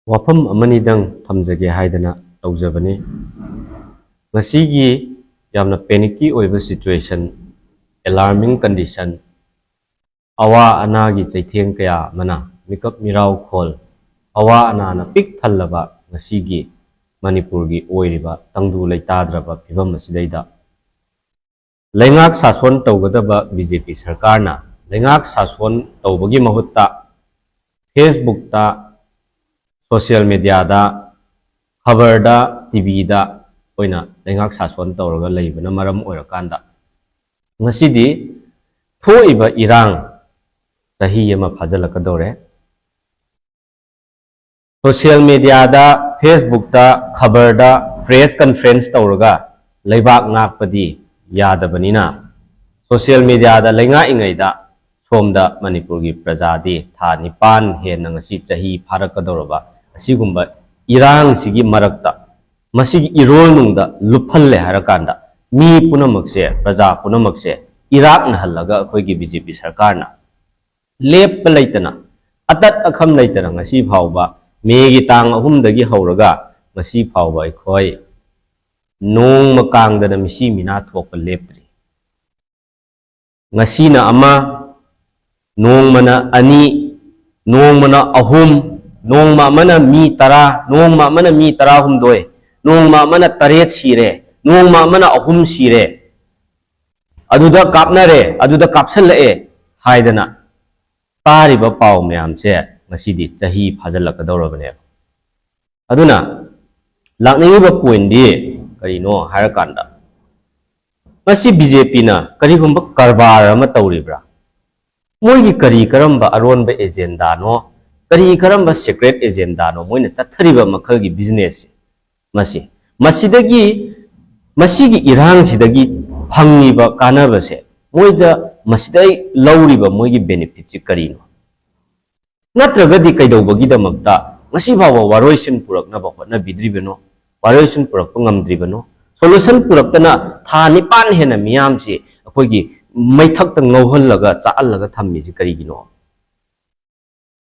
ꯋꯥꯐꯝ ꯑꯃꯅꯤꯗꯪ ꯊꯝꯖꯒꯦ ꯍꯥꯏꯗꯅ ꯇꯧꯖꯕꯅꯤ. ꯉꯁꯤꯒꯤ ꯌꯥꯝꯅ ꯄꯦꯅꯤꯛꯀꯤ ꯑꯣꯏꯕ ꯁꯤꯆꯨꯋꯦꯁꯟ, ꯑꯦꯂꯥꯔꯃꯤꯡ ꯀꯟꯗꯤꯁꯟ, ꯑꯋꯥ ꯑꯅꯥꯒꯤ ꯆꯩꯊꯦꯡ ꯀꯌꯥ ꯑꯃꯅ ꯃꯤꯀꯞ ꯃꯤꯔꯥꯎꯈꯣꯜ, ꯑꯋꯥ ꯑꯅꯥꯅ ꯄꯤꯛ ꯊꯜꯂꯕ ꯉꯁꯤꯒꯤ ꯃꯅꯤꯄꯨꯔꯒꯤ ꯑꯣꯏꯔꯤꯕ ꯇꯪꯗꯨ ꯂꯩꯇꯥꯗ꯭ꯔꯕ ꯐꯤꯕꯝ ꯑꯁꯤꯗꯩꯗ ꯂꯩꯉꯥꯛ ꯁꯥꯁꯣꯟ ꯇꯧꯒꯗꯕ ꯕꯤꯖꯦꯄꯤ ꯁꯔꯀꯥꯔꯅ ꯂꯩꯉꯥꯛ ꯁꯥꯁꯣꯟ ꯇꯧꯕꯒꯤ ꯃꯍꯨꯠꯇ ꯐꯦꯁꯕꯨꯛꯇ, ꯁꯣꯁꯤꯌꯦꯜ ꯃꯦꯗꯤꯌꯥꯗ, ꯈꯕꯔꯗ, ꯇꯤꯚꯤꯗ ꯑꯣꯏꯅ ꯂꯩꯉꯥꯛ ꯁꯥꯁꯣꯟ ꯇꯧꯔꯒ ꯂꯩꯕꯅ ꯃꯔꯝ ꯑꯣꯏꯔꯀꯥꯟꯗ ꯉꯁꯤꯗꯤ ꯊꯣꯛꯏꯕ ꯏꯔꯥꯡ ꯆꯍꯤ ꯑꯃ ꯐꯥꯖꯤꯜꯂꯛꯀꯗꯧꯔꯦ. ꯁꯣꯁꯤꯌꯦꯜ ꯃꯦꯗꯤꯌꯥꯗ, ꯐꯦꯁꯕꯨꯛꯇ, ꯈꯕꯔꯗ ꯄ꯭ꯔꯦꯁ ꯀꯟꯐꯔꯦꯟꯁ ꯇꯧꯔꯒ ꯂꯩꯕꯥꯛ ꯉꯥꯛꯄꯗꯤ ꯌꯥꯗꯕꯅꯤꯅ ꯁꯣꯁꯤꯌꯦꯜ ꯃꯦꯗꯤꯌꯥꯗ ꯂꯩꯉꯥꯛꯏꯉꯩꯗ ꯁꯣꯝꯗ ꯃꯅꯤꯄꯨꯔꯒꯤ ꯄ꯭ꯔꯖꯥꯗꯤ ꯊꯥ 9 ꯍꯦꯟꯅ ꯉꯁꯤ ꯆꯍꯤ ꯐꯥꯔꯛꯀꯗꯧꯔꯕ ꯑꯁꯤꯒꯨꯝꯕ ꯏꯔꯥꯡꯁꯤꯒꯤ ꯃꯔꯛꯇ ꯃꯁꯤꯒꯤ ꯏꯔꯣꯜꯅꯨꯡꯗ ꯂꯨꯞꯍꯜꯂꯦ ꯍꯥꯏꯔꯀꯥꯟꯗ ꯃꯤ ꯄꯨꯝꯅꯃꯛꯁꯦ, ꯄ꯭ꯔꯖꯥ ꯄꯨꯝꯅꯃꯛꯁꯦ ꯏꯔꯥꯛꯅꯍꯜꯂꯒ ꯑꯩꯈꯣꯏꯒꯤ ꯕꯤꯖꯦꯄꯤ ꯁꯔꯀꯥꯔꯅ ꯂꯦꯞꯄ ꯂꯩꯇꯅ, ꯑꯇꯠ ꯑꯈꯝ ꯂꯩꯇꯅ ꯉꯁꯤ ꯐꯥꯎꯕ ꯃꯦꯒꯤ ꯇꯥꯡ 3 ꯍꯧꯔꯒ ꯉꯁꯤ ꯐꯥꯎꯕ ꯑꯩꯈꯣꯏ ꯅꯣꯡꯃ ꯀꯥꯡꯗꯅ ꯃꯤꯁꯤ ꯃꯤꯅꯥ ꯊꯣꯛꯄ ꯂꯦꯞꯇ꯭ꯔꯤ. ꯉꯁꯤꯅ ꯑꯃ, ꯅꯣꯡꯃꯅ 2, ꯅꯣꯡꯃꯅ 3, nongma mana mi 10, nongma mana mi 12, nongma mana 8 sire, nongma mana 3 sire. Aduda kapnare, aduda kapsalae haidana tariba pau mayamse ngasidi chahi phajallakadorabane. Aduna lakningiba point di karino harakanda. Masi BJP na karigumba karbar ama tawribra. Moigi kari karamba aronba agenda no, kari karamba secret agenda no, moina tathariba makhalgi business masi. Masidagi masigi irang sidagi hangiba kanaba se. Moida masidai lauriba moigi benefit si karino. Natragadi kaidawbagi damakta masi bawa waroisin purak na bakwa na bidribano, waroisin purak pangamdribano. Solution purakna tha 9 hena miyam si akoigi maithak tang ngauhallaga chaallaga thammi si karigino.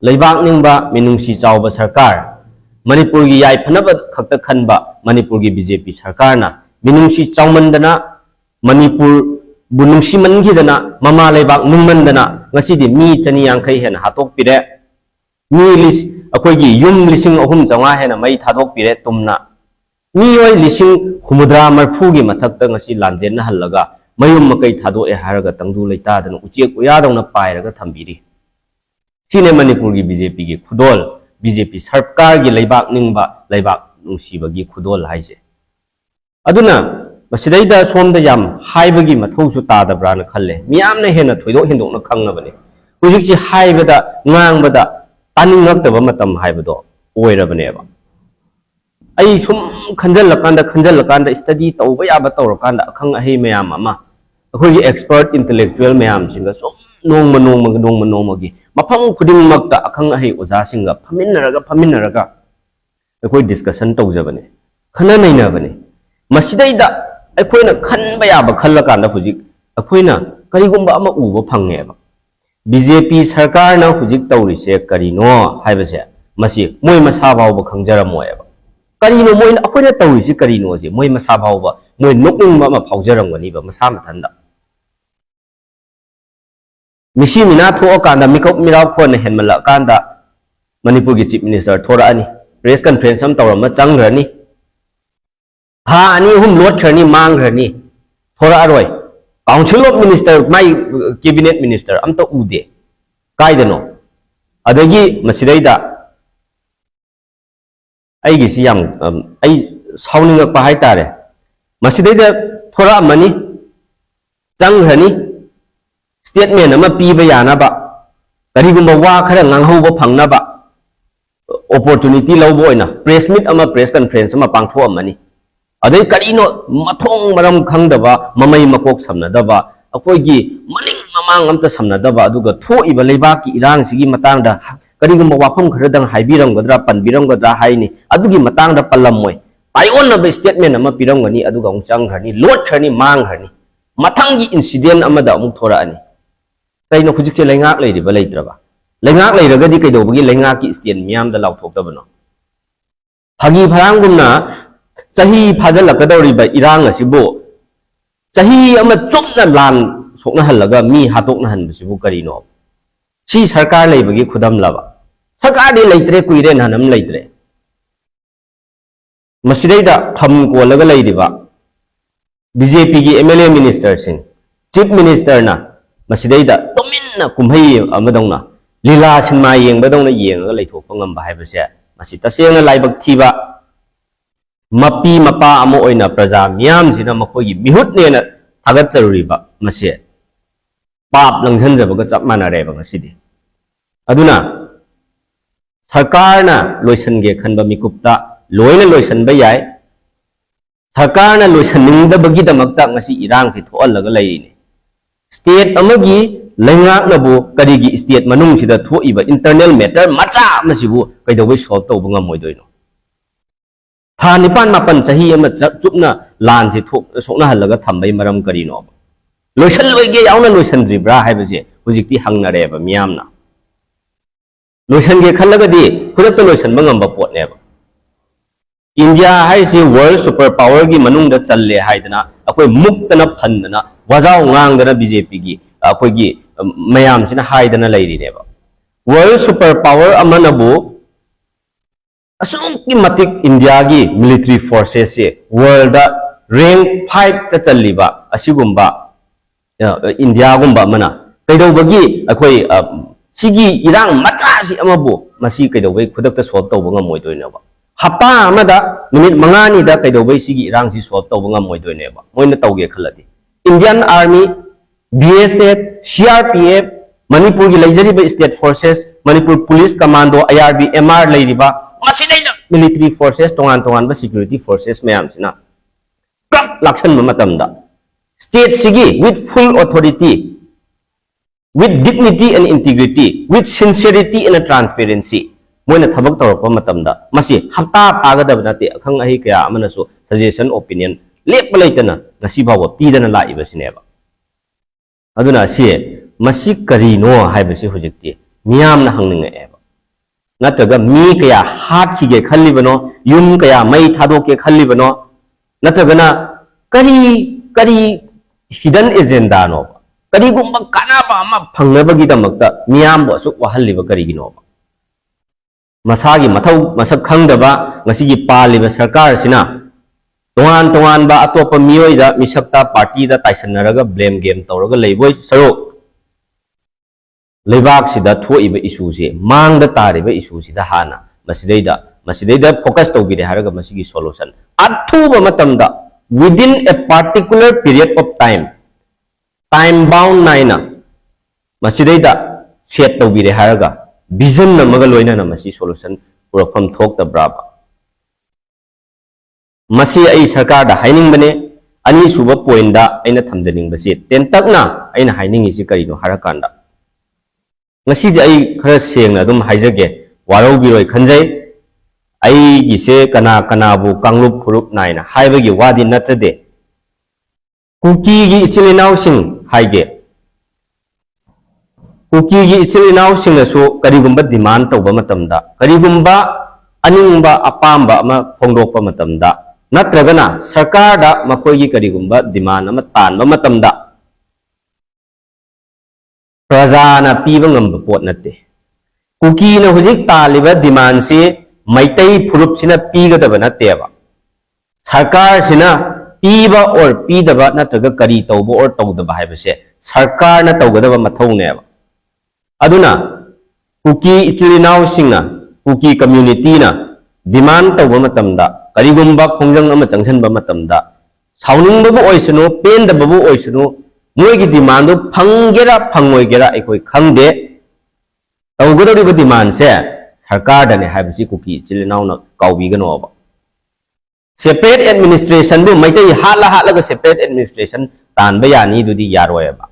Leibak ningba minungsi chawba sarkar Manipur gi yai phanaba khakta khanba Manipur gi BJP sarkar na minungsi chawmandana Manipur bunungsi mangidana mama leibak nungmandana ngasidi mi chani yangkai hena hatok pire mi lis akoigi yum lising ahum changa hena mai thadok pire tumna Mioi lising humudra marfugi mathakta ngasi lanjen na halaga mayum makai thado e haraga tangdu leita dan uciek uyadong na pairaga thambiri. Sine Manipur gi BJP gi khudol, BJP sarkar gi leibak ningba leibak nungsiba gi khudol haise. Aduna masidaida somda yam haibagi mathausu tadabra na khalle miyamna hena thoidok hindok na khangnabane. Hujiksi haibada ngangbada taningnaktaba matam haibado oirabane ba. Ay sum khanjal study tawba yaba tawrakanda akhang ahi mayam ama akhoi expert intellectual mayam singa so nongma gi mafam khuding makta akhang ahi oja singa phaminaraga akhoi discussion tawjabane khana naina bane masidaida akhoi na khanba yaba khallakanda hujik akhoi na karigumba ama uba phangeba BJP sarkar na hujik tawrise karino haibase masi moi masa bawba khangjaram Karino mo in ako na tawi si karino si mo masabaw ba mo nukung ma mapawjarang gani ba masama tanda misi minato o kanda mikop miraw ko na henmala kanda Manipur gi chief minister thora ani press conference am tawra ma changrani ha ani hum lot kharni mangrani thora aroi council of minister my cabinet minister am to ude kaidano adagi masidaida ay gisi yam ay sauningak pa haitare masidayda thora amani changrani statement ama piba yanaba karigumba wa khara nganghauba phangnaba opportunity lawbo oina press meet ama press conference ama pangtho amani adai karino mathong maram khangdaba mamai makok samnadaba akoigi maling mamang amta samnadaba aduga thoiba leibaki irang sigi matangda karigumba wafam kharadang haibiramgadra panbiramgadra haini adugi matangda pallammoi aion na statement ama piramgani aduga ungchangrani lot kharni mangrani mathangi incident amada amuk thorani kaino hujikse lengak leiriba leitraba lengak leiragadi kaidobagi lengaki stand miyam da lawthoktabano Hagi Parangumna Sahi Fazalakadoriba Irang Sibo Sahi ama Chopna Lan Sokna Halaga mi Hatokna Han Sibu Karino Si Sarkar Labagi Kudam Lava Sarkar de Laitre Kuiren Hanam Laitre Masida Pam Kolaga Ladiva BJP MLA Minister Singh Chief Minister na Masida Tomina Kumhai Amadona Lila Sinma Yang Badona Yang Laitopangam Bahibase Masita Sing Laibak Tiba Mapi Mapa Amo Oina Praja Miam Sina Makogi Mihut Nena Tagat Riba Masia Pap Langhan Bagat Mana Reba City Aduna Sarkarna Loisan Ge Kanba Mikupta Loina Loisan Bayai Sarkarna Loisaning the Bagita Magta Masi Irang to all Lagalay State Amagi Lenga Nabu Kadigi State Manung Sida to Iba internal matter Macha Masibu by the wish of Tobunga Moidoino Tanipan Mapan Sahi Chupna Lansi Sokna Halaga Tambay Maram Karino Loisan Loige Yauna Loisan Ribra Habazi Hujiki Hangna Reba Miamna Loisan Ge Kalagadi Purata Loisan Bangamba Port Never India has a world superpower gi manung da challe haidana akoi muktana phandana wajao ngangdana BJP gi akoi gi mayam sina haidana lairi neba world superpower amanabu asuk ki matik India gi military forces se world da rank 5 ta challiba asigumba India gumba mana kaido bagi akoi sigi irang macha si amabu masi kaido bai khudak ta solve tawba ngamoi doinaba Hapa amada minute mangani da kaido bai sigi irang si solve tawba ngamoi doineba moina tawge khalati Indian Army BSF CRPF Manipur gi laijariba state forces Manipur Police Commando IRB MR lairiba masidai military forces tongan ba security forces mayam sina kap lakshan matamda state sigi with full authority with dignity and integrity with sincerity and transparency Moina Tabak Torpa Matamda, Masi, Hata Pagadabnati, Kang Ahika, Amanaso, suggestion, opinion, Lake Palatana, Nasiba, Pidan and Lai Vasineva. Aduna see, Masi Karino, Hibasi Hujiti, Miam Hanging Eva. Nataga Mikaya, Hati Kalibano, Yumkaya, Mai Tadoke Kalibano, Natagana, Kari hidden agenda no. Kari Gumba Kanaba, Pangabagita Makta, Miam was Wahaliva Kariginova. Masagi Matau Masak Kangdaba, Masigi Pali Sarkar Sina. Tongan ba Atopa Mioida, Misakta Party that Tysonaraga blame game Toraga Leboy Saro Lebak Sida Toiba issues, Mang the Tariba issues the Hana, Masideda focus to be the Haraga Masigi solution. At Tuba Matamda, within a particular period of time bound Naina, Masideda set to be the Haraga. Vision na magaloina na masi solution from talk the braba. Masi ay sarkar da haining bane ani suba point da aina thamjaning basi tentak na aina haining isi karino harakanda. Ngasi di ay khara seng na dum haijage waro biroi khanjai ay gise kana bu kanglup phurup naina haibagi wadi natade kuki gi ichilinau sing haige Kuki gi ichilinau singnasu karigumba demand tawba matamda karigumba aningba apamba ama phongdokpa matamda natragana sarkar da makoigi karigumba demand ama tanba matamda prajana piba ngamba pot natte kuki na hujik taliba demand se maitai phurup sina pigadaba natteba sarkar sina piba or pidaba natraga kari tawba or tawdaba haibase sarkar na tawgadaba mathawneba Aduna, Kuki Ichilinau Singna, Kuki community na, demand to Bamatamda, Karigumba Kongjang Amachansan Bamatamda, Sounding Babu Oisano, Pain the Babu Oisano, Muegi demand of Pangera Pangoigera Equi Kangde, Tawgura demand say, Sarkar than a Habsi Kuki Chilinau Kaubiganova. Separate administration do Maita Hala separate administration, Tan Bayani do the Yarweba.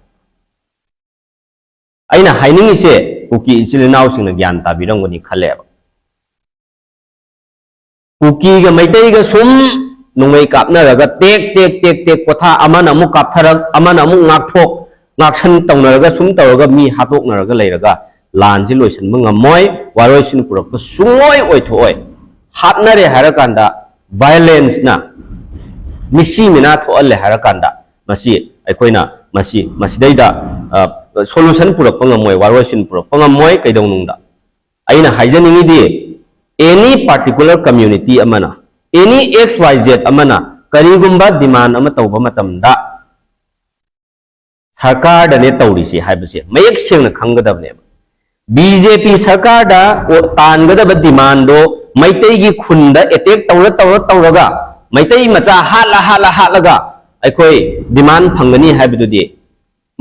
Aina haining ise kuki ichilinau sing na gyan tabirang wani khaleba kuki ga maitai ga sum nungai kapna raga tek kotha amana mu kaptharak amana mu ngakthok ngaksan tawna sum tawraga mi hatok naraga leiraga lanji loisan munga moi waroi sin purak sungoi oi thoi हापनरे हरकांदा violence na misi mina thoalle harakanda masi aikoina masi daida solution purak pangamoy warwasin purak pangamoy kaidawnungda aina haijaningi di any particular community amana any xyz amana karigumba demand ama tawba matamda sarkar da ne tawrisi haibase mayek sengna khanggadabne BJP sarkar da tangadaba demand do maitai gi khunda attack tawraga maitai macha hala aikoi demand phangani haibududi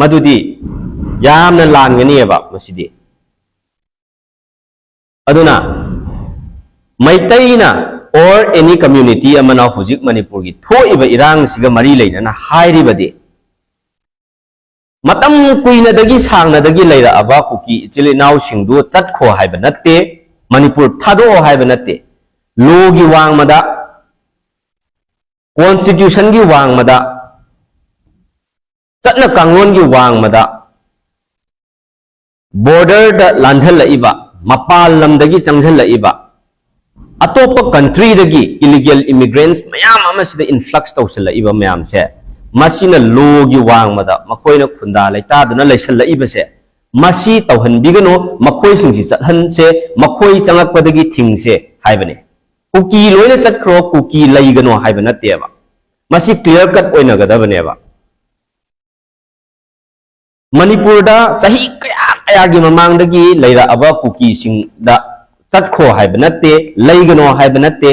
madudi yamna langani eba masidi aduna maitai na or any community amana hujik manipur gi thoiba irang siga mari leina na hairibadi matam kuina dagi sangna dagi leira aba kuki chili naw singdu chatkho haiba natte manipur thado haiba natte law gi wangmada constitution gi wangmada chatna kanglon gi wangmada border da lanjhal la iba mapal lam dagi changjal la iba atopa country dagi illegal immigrants mayam ama sida influx tawsal la iba mayam se masina law gi wangmada makoina khunda laita duna laisal la iba se masi tawhan bigano makoi singsi chathan se makoi changak padagi thing se haibane kuki loina chatkro kuki laigano haibana teba masi clear cut oina gadabane ba manipur da sahi kaya gi mamang dagi leira aba kuki sing da chatkho haibana te laigano haibana te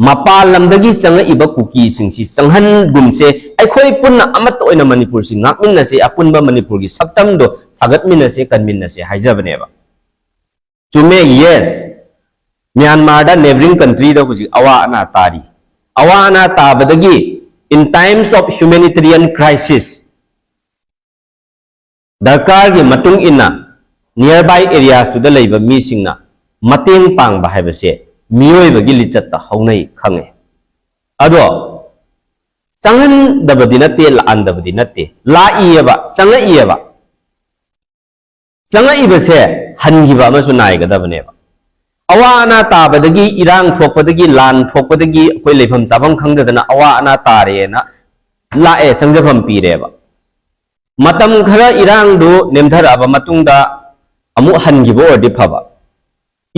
mapal lamdagi changa iba kuki singsi changhan gumse aikhoi punna amat oina manipur sing ngakminna se apunba manipur gi saktam do sagatminna se kanminna se haijabane ba chume yes Myanmar da neighboring country da huji awa ana tabadagi in times of humanitarian crisis darkar gi matung inna nearby areas to the leiba mi singna mateng pang ba haibase miyoi bagi litat ta haunai khange ado changan dabadi natte la andabadi natte la iyaba changa ibase hangiba amasu nai gadabane ba awa ana tabadagi irang thokpadagi lan thokpadagi koi lepham chabam khangdadana awa ana tare na la e changjafam pire ba matam khara irang do nemthar aba matungda amu hangibo odi phaba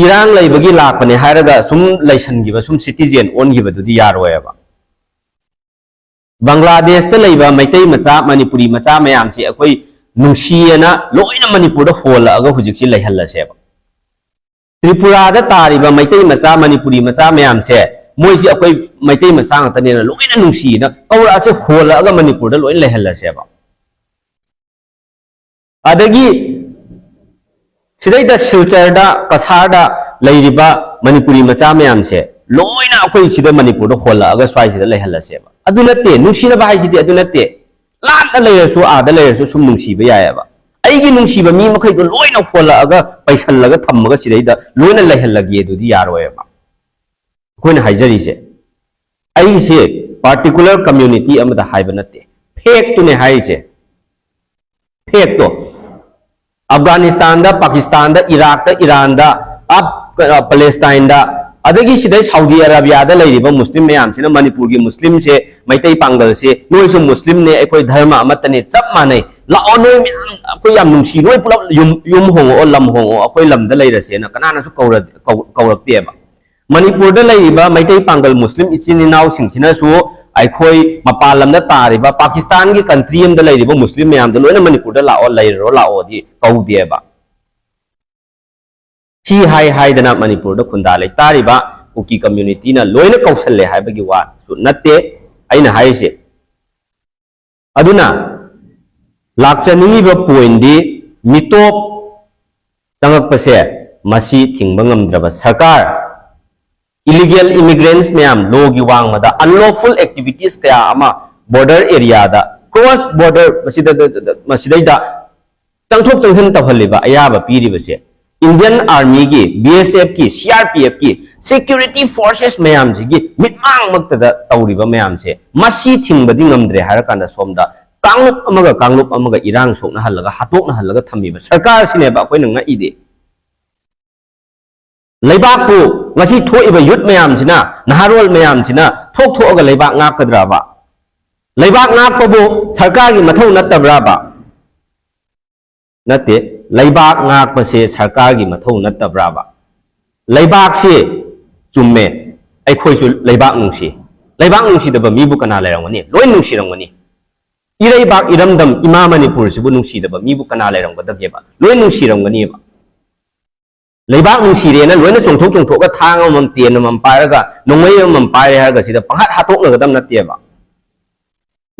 irang laibagi lakpane hairaga sum laisangiba sum citizen ongiba dudi yaroi ba Bangladesh ta laiba maitai macha manipuri macha mayam si akoi nungsiana loina manipur da hola aga hujik si laihalla se ba Tripura da tariba maitai macha manipuri macha mayam se moi si akoi maitai macha ngata ne loina nungsi na kaura se hola aga manipur da loina laihalla se ba adagi sidai da silchar da kasar da lairiba manipuri macha mayam se loina akoi sida manipur da hola aga swai sida laihalla se ba adu natte nungsina ba haiji adu natte lan da layersu a da layersu sum nungsiba yaya ba aigi nungsiba mi makai do loina hola aga paisallaga thammaga sidai da loina laihallagi adu di yaroi ba koina haijari se ai se particular community amada haiba natte fake to ne haije fake to Afghanistan da Pakistan da Iraq da Iran da Palestine da adagi sidai Saudi Arabia da lairiba muslim mayam sina Manipur gi muslim se maitai pangal se noi su muslim ne ekoi dharma amatane chap manai la onoi akoi yam nungsi noi pulap yum hongo lam hongo akoi lam da laira se na kanana su kaurak te ba Manipur da lairiba maitai pangal muslim ichini naw singsina su aikoi mapalam da tariba Pakistan gi country am da lairiba muslim mayam da loina Manipur da lao lairo lao di kau de ba Chi hai dana Manipur da khunda lai tariba kuki community na loina kausalle hai bagi wa su natte aina hai se aduna lakchaningi ba point di mitop tangak pase masi thingba ngamdraba sarkar illegal immigrants mayam logi wangmada unlawful activities kaya ama border area da cross border masidai da changthok changhan tawhaliba ayaba piriba se Indian Army ki, BSF ki, CRPF ki, security forces mayam ji ki mitmang magtada tawriba mayam se masi thingbadi ngamdre harakanda somda kangluk amaga irang sokna halaga hatok na halaga thamiba sarkar sine ba koi nanga ide leibak pu ngasi thoiba youth mayam sina naharol mayam sina thoga leibak ngakadra ba leibak ngakpabu sarkar gi mathau nattabra ba nate leibak ngakpase sarkar gi mathau nattabra ba leibak se chumme ai khoi su leibak nungsi daba mibu kana lairangani loi nungsi rangani irai bak iramdam ima manipur sibu nungsi daba mibu kana lairanggadabye ba loi nungsi rangani ba leibak nungsi rena loina chongthok ga thang amam ten amam pairaga nongmai amam paire haga sida panghat hatokna gadam natte ba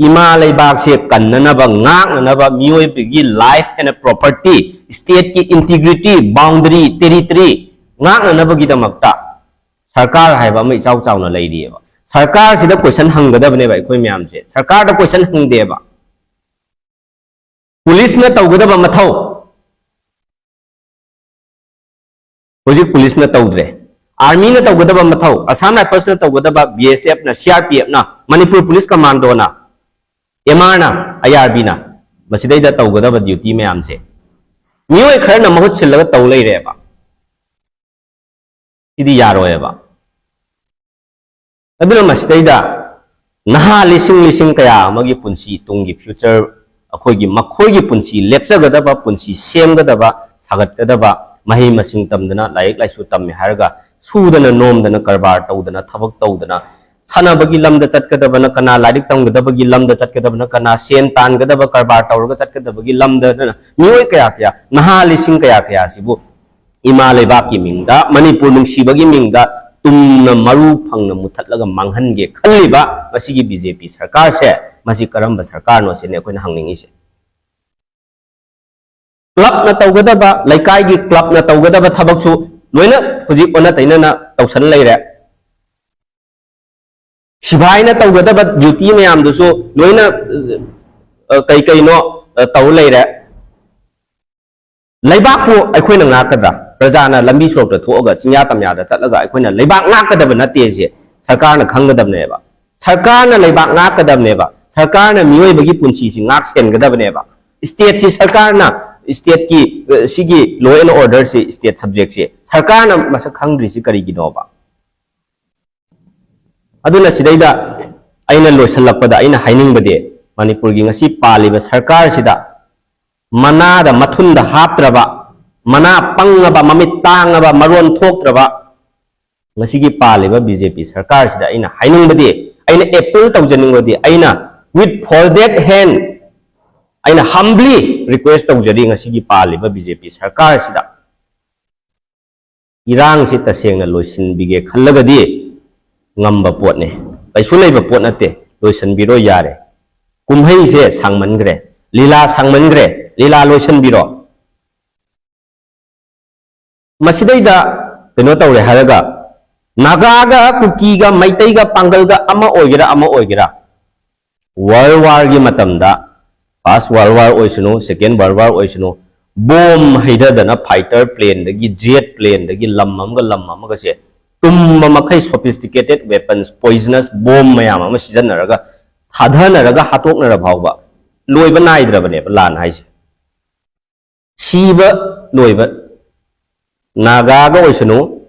ima leibak se kannana ba ngakna ba mioi bigi life and property state ki integrity boundary territory ngakna ba gidamakta sarkar haiba mai chau chau na leiri ba sarkar sida question hanggadabne ba koi myam se sarkar da question hangde ba police na tawgadaba mathau Hojik police na tawdre army na tawgadaba mathau Assam Rifles na tawgadaba BSF na CRPF na Manipur Police Commando na MR na IRB na masidai da tawgadaba duty mayam se mioi khar na mahut sillaga taw leire ba idi yaroy ba aduna masidai da naha lising kaya amagi punsi tungi future akhoi gi punsi lepchagadaba punsi semgadaba sagatgadaba mahi masing tamdana laik laisu tamme harga sudana nomdana karbar tawdana thabak tawdana sanabagi lamda chatgadabana kana lairik tamgadabagi lamda chatgadabana kana sen tangadaba karbar tawrga chatgadabagi lamda mioi kaya naha lising kaya sibu ima leibaki mingda Manipur nungsibagi mingda tumna maru phangna muthatlaga manghange khalliba masigi BJP sarkar se masi karamba sarkar no se ne koina hangningi se club na tawgadaba laikai gi club na tawgadaba thabaksu loina hujik ona taina na tawsan leire sibai na tawgadaba duty mayam dusu loina kai no taw leire leibak ko aikoina ngakadra Prajana lambi sok ta thoga chinya tamya da chatlaga aikoina leibak ngakadaba natte se sarkar na khanggadabne ba sarkar na leibak ngakadabne ba sarkar na mioi bagi punsi si ngak sen gadabne ba state si sarkar na state ki sigi law and order si state subject si sarkar na masak khangdri si kari gi no ba aduna sidaida aina loisalakpada aina hainingbade Manipur gi ngasi paliba sarkar sida mana da mathunda haptraba mana pangaba mamit tangaba maron thoktraba ngasigi paliba BJP sarkar sida aina hainingbade aina appeal tawjaningbade aina with folded hand aina humbly request tawjari ngasigi paliba BJP sarkar sida irang si tasengna loisin bige khallagadi ngamba potne paisu leiba pot nate loisan biro yare kumhei se sangmangre lila sangmangre lila loisan biro Masidaida keno tawre haraga Nagaga Kukiga Maitaiga Pangalga ama oigira World War gi matamda First World War oisunu Second World War oisunu bomb haidadana fighter plane dagi jet plane dagi lammamga se tumma makai sophisticated weapons poisonous bomb mayam ama sijanaraga thadhanaraga hatoknara bhawba loiba naidrabane lan haise siba loiba Nagaga oisunu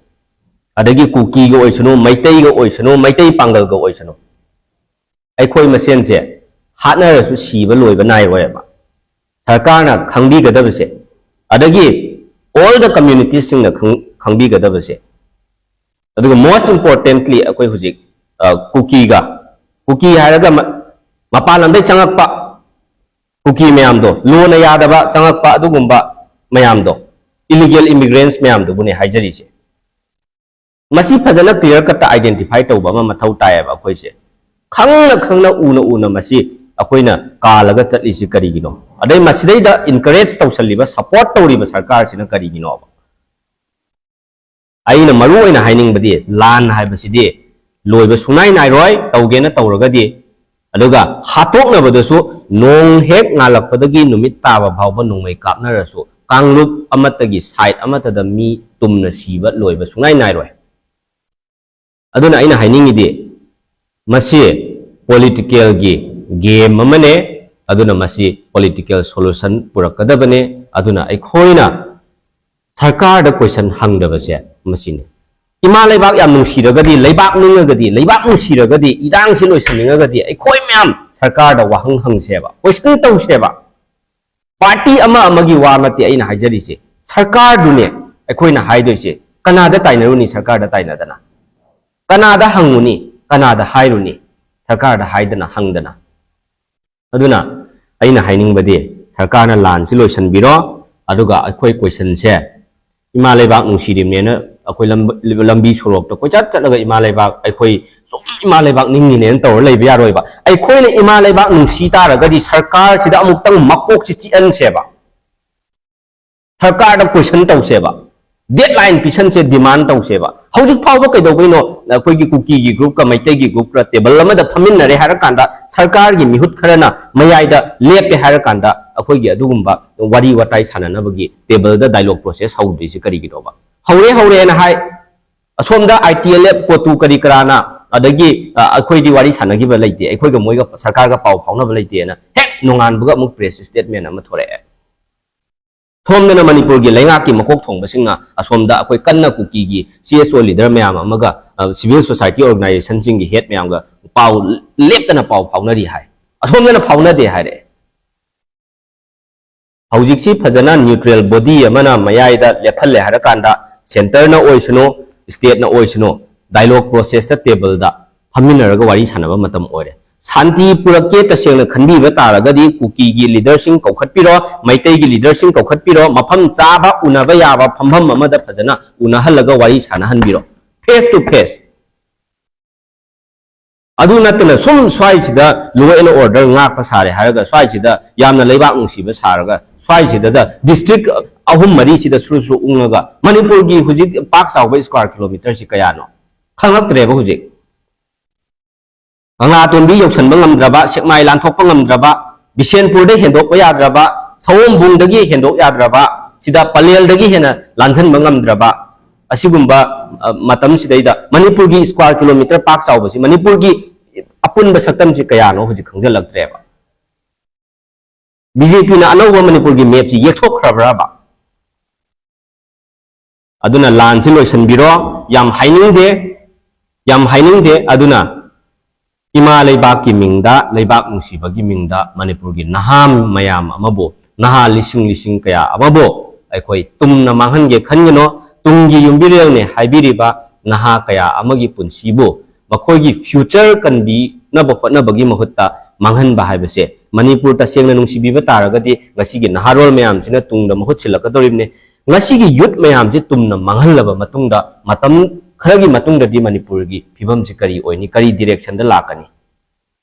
adagi Kukiga oisunu Maitaiga oisunu Maitai Pangalga oisunu aikoi masense hatnarasu siba loiba nai royaba sarkarna khangbigadabase adagi all the communities singna khangbigadabase aduga most importantly akoi hujik Kuki haraga mapalamdai changakpa Kuki mayamdo lona yadaba changakpa adugumba mayamdo illegal immigrants mayam do bune haijari se masi phajana clear cut identify tawba ma mathau tai ba khoi se khangna una masi akoina kalaga chatli si kari gino adai masidai da encourage tawsaliba support tawriba sarkar sina kari gino ba aina maru aina haining badi lan haibasidi loiba sunai nai roi tawgena tawraga di aduga hatokna badasu nong hek ngalakpadagi numit taba bhawba nongmai kapna rasu Kanglup amatagi side amatada mi tumna siba loiba sungai nairoi aduna aina hainingide masi political gi game amane aduna masi political solution purakadabane aduna aikhoina sarkar da question hangdabase masine इमा लेबाक याम नुसीरगदी लेबाक नुंगगदी लेबाक नुसीरगदी इदांग से लोइसनिंगगदी अखोय ma'am सरकार दा वाहंग हंगसेबा question तौसेबा party अमा अमगी वा मते अइना हाइजरिसे सरकार दुने अखोयना हाइदोइसे कनादा ताइनरुनी सरकार दा ताइनदना कनादा हंगुनी कनादा हाइरुनी सरकार दा हाइदना हंगदना अदुना अइना हाइनिंगबदे सरकार ना लान से लोइसनबिरो अदुगा अखोय क्वेश्चन से इमा लेबाक नुसीरिमनेना अखोय लंबी सोरोक तो कोइ चलगा इमा लेबाक अखोय इमा लेबाक निंगिने तौर लेबा यारोइबा अखोयने इमा लेबाक नुसी तारगदी सरकार सिदा अमुक्तंग मकोक सि चिअनसेबा सरकार दा क्वेश्चन तौसेबा डेडलाइन पिसन से डिमांड तौसेबा हौजिक फावबा कैदौबैनो अखोयगी कुकी गी ग्रुप का मैतै गी ग्रुप का टेबल अमदा फमिनरे हारा कांदा सरकार गी मिहुत खरना मयाइदा लेपे हारा कांदा अखोयगी अदुगुंबा वारी वटाई साननबगी टेबल दा डायलॉग प्रोसेस हौदिसि करिगिदोबा हौरे ना हाय असोमदा आईटीएलएफ कोतु करी कराना अदगी अखोयदी वारी सानगिबा लैते अखोयगा मोयगा सरकार का पाव फाउनबा लैतेना हेक नोंगानबगा अमुक प्रेस स्टेटमेंट अमा थोरे थोमदना मणिपुर की लेंगा की मकोक थोंबसिंगा असोमदा अखोय कन्ना कुकी की सीएसओ लीडर मैम अमगा सिविल सोसाइटी ऑर्गेनाइजेशन सिंग की हेड मैम पाव लेपतना पाव फाउनरी हाय असोमदना फाउनदे हारे हौजिकसी फजना न्यूट्रल बॉडी अमना मयाइदा लेफल्ले हारकांदा सेंटर ना ओइसनो स्टेट ना ओइसनो डायलॉग प्रोसेस ता टेबल दा फमिनरगा वारी सानबा मतम ओरे शांति पुरके तसेंग खनबीबा तारगदी कुकी की लीडरसिंग कौखटपिरो मैतै की लीडरसिंग कौखटपिरो मफम चाबा उनबा याबा फमफम अमदा फजना उनहलगा वारी सानहनबिरो फेस टू फेस अदु नतना सुम स्वाइसिदा law and order ngakpa sare haraga swaisida yamna leibak nungsiba saraga swaisida da district ahum mari sida suru ungaga manipur gi hujik pak chawba square kilometer si kayano khangaktreba hujik anga tonbi yoksanba ngamdraba sekmai lanthokpa ngamdraba bisenpur de hendokpa yadraba sawom dagi hendok yadraba sida palel dagi hena lansanba ngamdraba asigumba matam sidaida manipur gi square kilometer pak chawba si manipur gi apun ba saktam si kayano hujik khangjalaktreba BJP na anauba manipur gi map si yekthokraba aduna lan si loisan biro yam haining de aduna ima leibak ki mingda leibak nungsiba gi mingda manipur gi naham mayam amabo naha lising kaya amabo aikoi tumna manghan ge khangino tunggi yumbirel ne haibiriba naha kaya amagi punsibo makhoi future kan bi na bokna bagi mahutta manghan ba haibase manipur ta sengna nungsibiba taragadi ngasi gi naharol mayam sina tungda mahut silakadoribne ngasi gi youth mayam si tumna manghan laba matungda matam kharagi matungda di manipur gi phibam si kari oini kari direction da lakani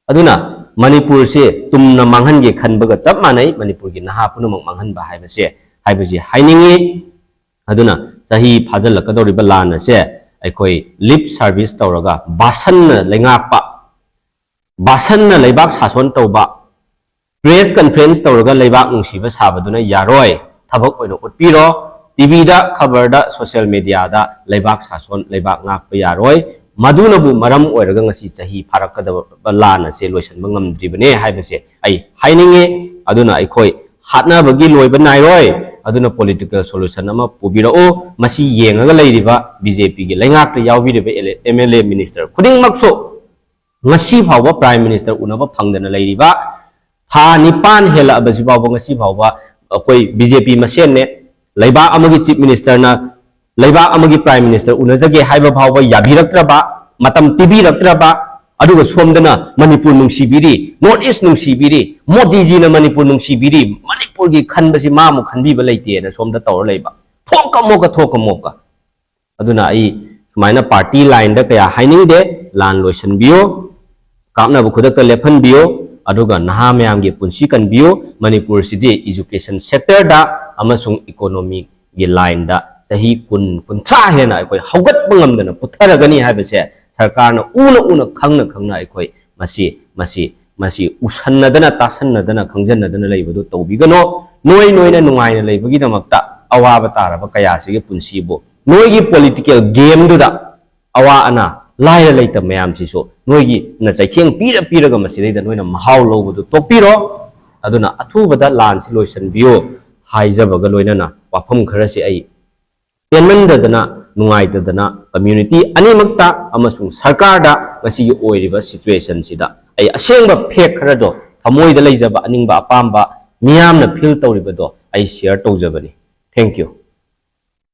aduna manipur se tumna manghan ge khanbaga chap manai manipur gi naha punamak manghan ba haibase hainingi aduna sahi phajal lakadoriba lana se aikoi lip service tawraga basan na leibak sason tawba press conference tawraga leibak nungsiba sabaduna yaroi thabak oino utpiro TV da khabar da social media da leibak sason leibak ngakpa yaroi madunabu maram oiraga ngasi chahi pharakadaba lana se loisanba ngamdribane haibase ai hainingi aduna aikoi hatnabagi loiba nairoi aduna political solution ama pubirao masi yengaga leiriba BJP gi lengak yaubiriba MLA minister khuding makso ngasi phawba prime minister unaba phangdana leiriba ha nipan hela abasi phawba ngasi phawba koi BJP masen ne leiba amagi chief minister na leiba amagi prime minister unajage haiba phawba yabiraktraba matam tibiraktraba aduga somdana manipur nungsibiri north east nungsibiri modi ji na manipur nungsibiri manipur gi khanbasi mamu khanbiba leite na somda tawr leiba thoka moka aduna ai sumaina party line da kaya haining de lan loisan bio kamna bu khudakta lephan bio aduga naha mayam gi punsi kan bio manipur city education sector da amasung economic gi line da sahi kun thra hena koi haugat bangamdana putharagani haibase सरकार ऊना खंगना अखोई मसी उसन्नदना तासन्नदना खंजन्नदना लेबदो तौबिगनो नोइना नुंगाइना लेबगिदमक्ता अवाब तारब कयासिगे पुंसिबो नोइगी political game दुदा अवा अना Lyra लेता मयाम सिसो नोइगी न चैखेंग पीरगा मसिदैदा नोइना महाव लौबदो तोपिरो अदुना अथुबदा लान सिलोइसन बियो हाइजबगा लोइनाना वाफम खरसि आई पेनमंददना ꯅꯨꯡꯉꯥꯏꯇꯗꯅ community ꯑꯅꯤꯃꯛꯇ ꯑꯃꯁꯨꯡ ꯁꯔꯀꯥꯔꯗ ꯉꯁꯤꯒꯤ ꯑꯣꯏꯔꯤꯕ ꯁꯤꯆꯨꯋꯦꯁꯟꯁꯤꯗ ꯑꯩ ꯑꯁꯦꯡꯕ ꯐꯦꯛ ꯈꯔꯗꯣ ꯊꯃꯣꯏꯗ ꯂꯩꯖꯕ ꯑꯅꯤꯡꯕ ꯑꯄꯥꯝꯕ ꯃꯤꯌꯥꯝꯅ ꯐꯤꯜ ꯇꯧꯔꯤꯕꯗꯣ ꯑꯩ ꯁꯤꯌꯔ ꯇꯧꯖꯕꯅꯤ ꯊꯦꯡꯛ ꯌꯨ